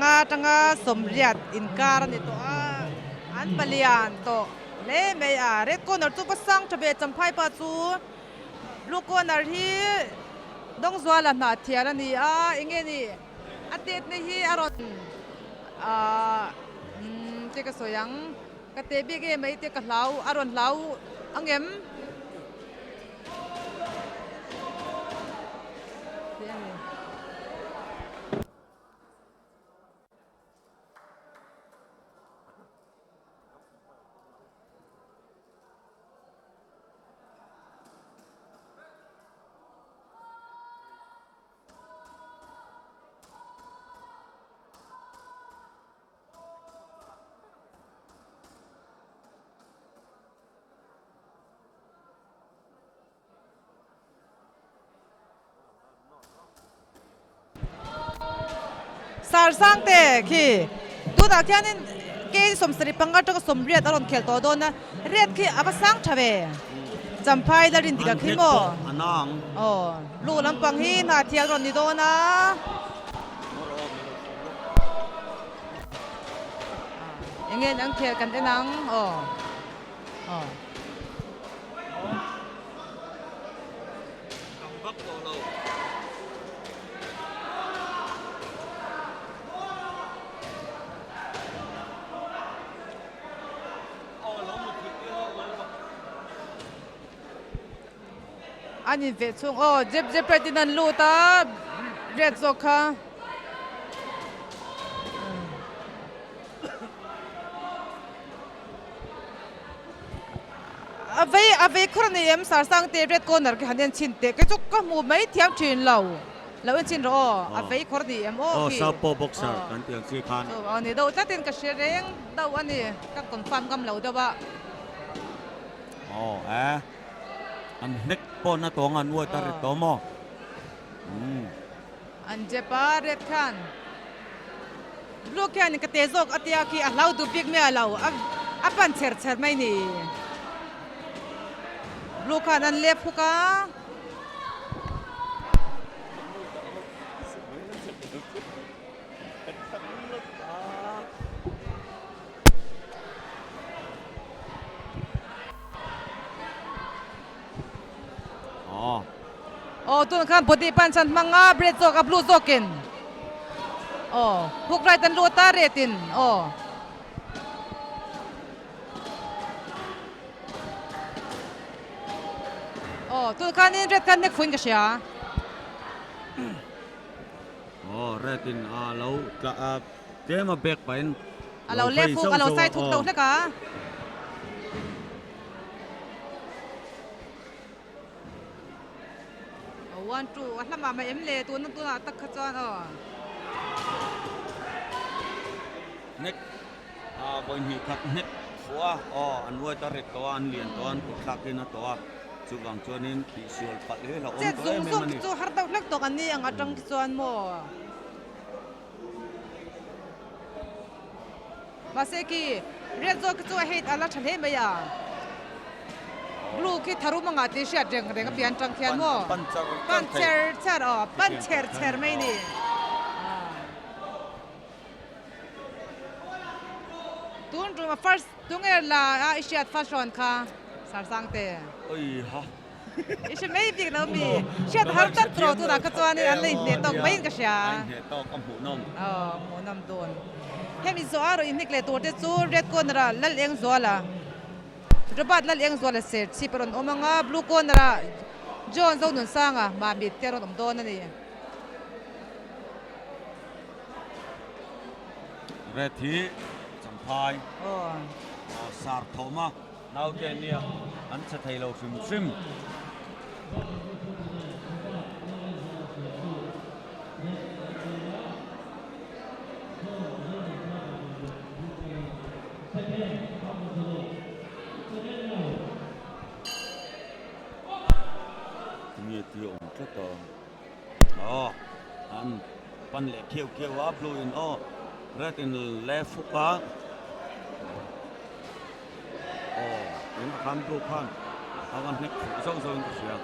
tanga somriat inkar ni to an palian to le me red corner chu pasang thabe champhai pa chu blue corner hi dong zwala na thiara ni inge ni atet ni hi aron te ka soyang ka te bi ge mai te ka hlau aron hlau angem sar sang te khi tu da kyanin ke somsri panga to somriat aron khel to dona red khi abasang thave champhai la rin diga khimo anang lu lampang hi na thial ron ni dona engen ang khel kan enang ani ve chung jeb pretinan lu ta red zokha ave khorni em sar sang te red corner ke hanen chin te ke chuk ka mu mai thiam thin lo en chin ro ave khorni em ki sa po boxer kan tiang si khan ani do ta tin ka shereng do ani ka confirm gam lo da ba an nek po na to nga nuo tar to mo an je pa red khan blue khan ka te zok atia ki allow du big me allow apan cher mai ni blue khan an left ka tu kan body panchan manga bread zok a blue zokin hook right an luta retin tu kan in red kan nek fuin ka sia retin lo ka te ma back pain alo left hook alo side hook to ka one two atla ma em le tu na tak kha chan nek boy hi khat nek khwa an wai ta ret to an lian to an ku thak in to chu wang chuanin pi sial pat le la che zung zung chu har dau lek to kan ni ang atang chuan mo baseki red zok chu hate ala thale me ya blue ki tharu manga ti sha reng pian tang khian mo pancher mai ni tun tu first tunge la ishiat fashion kha sar sang te oi ha ishi mai big no mi shat har tat tro tu na ka chuan an le ne tong mai ka sha ne to ka mu nom mu nom don hemi zo aro in nikle to te chu red corner lal eng zo la Rabat lal eng zuala set si peron omanga blue corner John zo nun sanga ma mit teron om don ani red hi champhai sar thoma nau te nia an cha thai lo sim ti om cho to an pan le kêu wa blue in red in left ka in kan blue kan awan nek so sia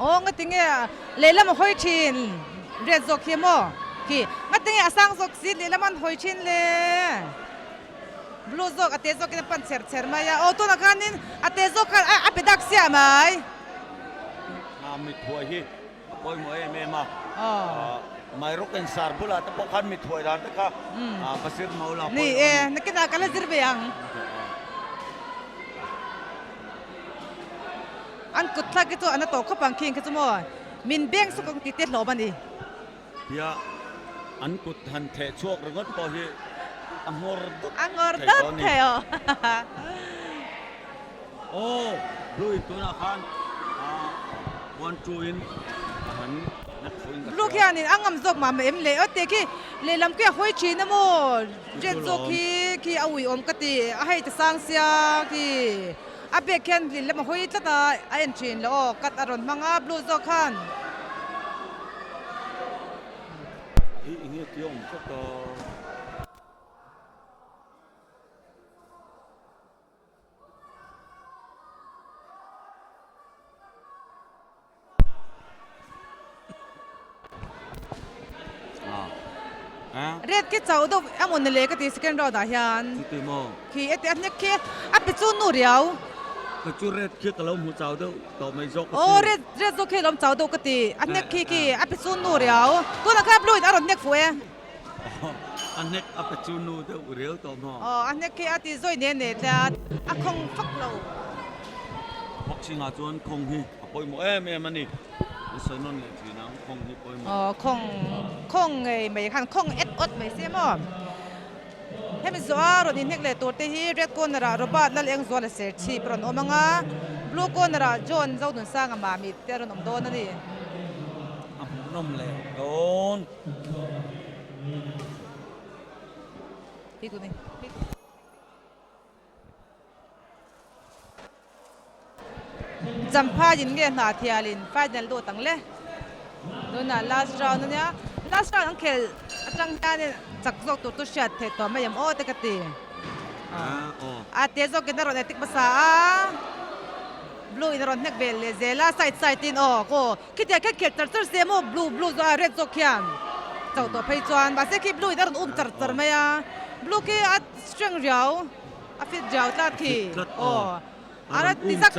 oh ngatinge lelam hoi chin red zok hiamo ki ngatinge asang zok si lelam an hoi chin le blue zok ate zok in pan cher maya oh to na kanin ate zok apedak sia mai mit thoi hi poi mo em em à oh mai roken sar bula ta pokhan mit thoi dan ta kha pasir maula ni nakina kala zirbe yang an kutla gitu an to khapang king gitu mo min beng su kong titet lo ban ni ya an kut han the chuak rongot po hi angor dat theo oh lui tu na khan one two in han nak foin lu kya ni angam zok ma em le o te ki le lam ke hoi chi na mo jet zok ki awi om kati a hai ta sang sia ki a be ken li lam hoi ta ta a en chin lo kat aron manga blue zok khan inge tiong ko to red ki chau do amon le ka ti second round da hian ti mo ki ete an ke a pe chu nu riau ka chu red ki ka lo mu chau do to mai zok oh red zok ke lom chau do ka ti an ne ki a pe chu nu riau to na ka blue aron nek fue an nek a pe chu nu do riau to mo oh an ne ke ati zoi ne ne ta a khong phak lo bok singa chuan khong hi poi mo em em ani sai non le thi nang khong hi poi mo khong ei mai khan khong et ot mai se mo hem zoa ro din hek le to te hi red corner ro ba lal eng zo la ser chi pron omanga blue corner john zo dun sang ma mi te ron om don ani nom le don ti tu ni Jampa yin nge na thialin final do tang le nuna last round nya last round ang khel atang ta ne chak zok tu shot the to mayam o te kati a te zok ke na ron etik basa blue in ron nek bel le zela side in o ko kitia ka khel tar se mo blue zo red zok kyan chau to phei chuan ba se ki blue in ron tar maya blue ke at strength riau a fit riau ta thi o arat ni sak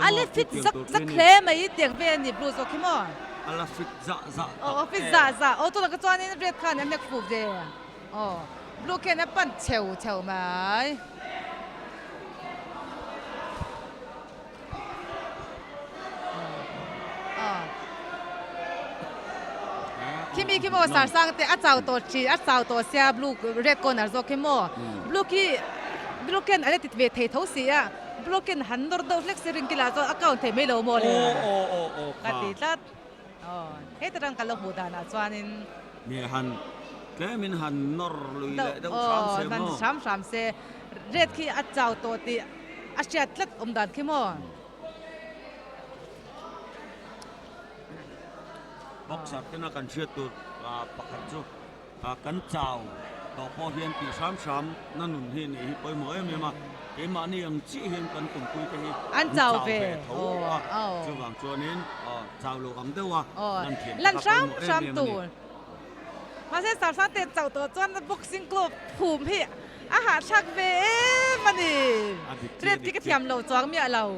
ale fit sak khle mai tiang ve ni blue zo khimo ala fit za fit za o to la ka chuan in red khan em nek fu de o blue ke na pan cheu mai kimi sar sang te a chau to sia blue red corner zo khimo blue ken ale tit ve thei tho sia blokin handor do flex ring kila zo account the melo mo le kati tat hetrang kalo budana chuanin mi han kemin han nor lui le do sam se red ki a chau to ti a chat tlat dan ki mo boxer kana kan chiat tu pakhat chu kan chau to po hian ti sam nanun hi ni poi mo em ma cái mà này em chỉ hiện cần cùng quy cái ăn chào về chú vàng cho nên chào lô ấm đâu lần sam tù mà sẽ sắm sang tiền chào tổ cho nó boxing club phùm hi hạt chắc về mà nè trên cái tiệm lầu choáng miệng lầu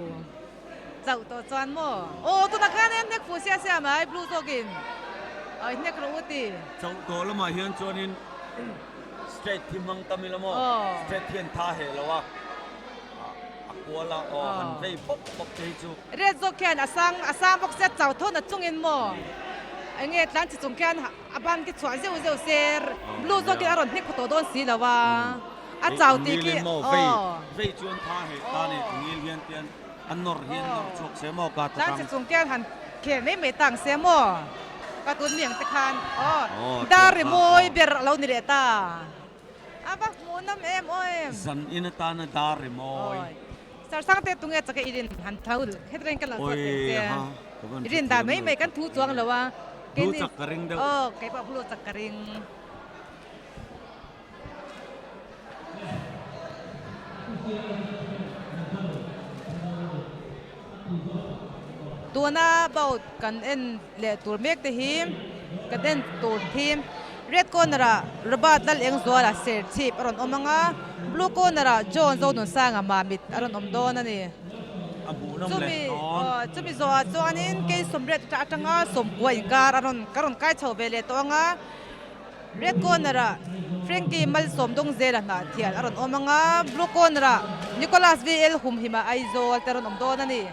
chào tổ cho nó tôi đã khai nên nhắc phụ xe mà blue token nhắc rồi thì chào tổ là mà hiện cho nên straight team hăng tâm là mo straight thiên tha hệ là wala han vei pop te chu red zo kyan asang bok set chaw thon chung in mo ange tlan chi chung kyan aban ki chwa zeu ser blue zo ki aron nik photo don si lawa a chaw ti ki vei chuan tha he ta ni ngil hian tian an nor hian nor chok se mo ka tlan chi chung kyan han khe nei me tang se mo ka tun miang te khan dar moi ber lo ni re ta aba mo nam em zan in ta na dar moi sar sang te tunge chaka irin han thaul hetren kan la so te irin da mai kan thu chuang lawa ke ni chak karing de ke pa blu chak karing ตัวน่าเบากันเอ็นเละตัวเมกเตหิมกันเอ็นตัวทีมเรดโกนระระบาดดัลเองซัวละเซอร์ชิปอรอนอมงาบลูโกนระจอนโซนุนสร้างมามิดอรอนอมโดนนั่นนี่จุมีจุมีซัวจวนนี้เกยสมเร็จจากจังอาสมกวยการอรอนใกล้ชาวเวเลตัวงาเรดโกนระเฟรงกี้มัลสมดงเซระนาเทียนอรอนอมงาบลูโกนระนิโคลัสวีเอลหุมหิมาไอโซลเตอรอนอมโดนนั่นนี่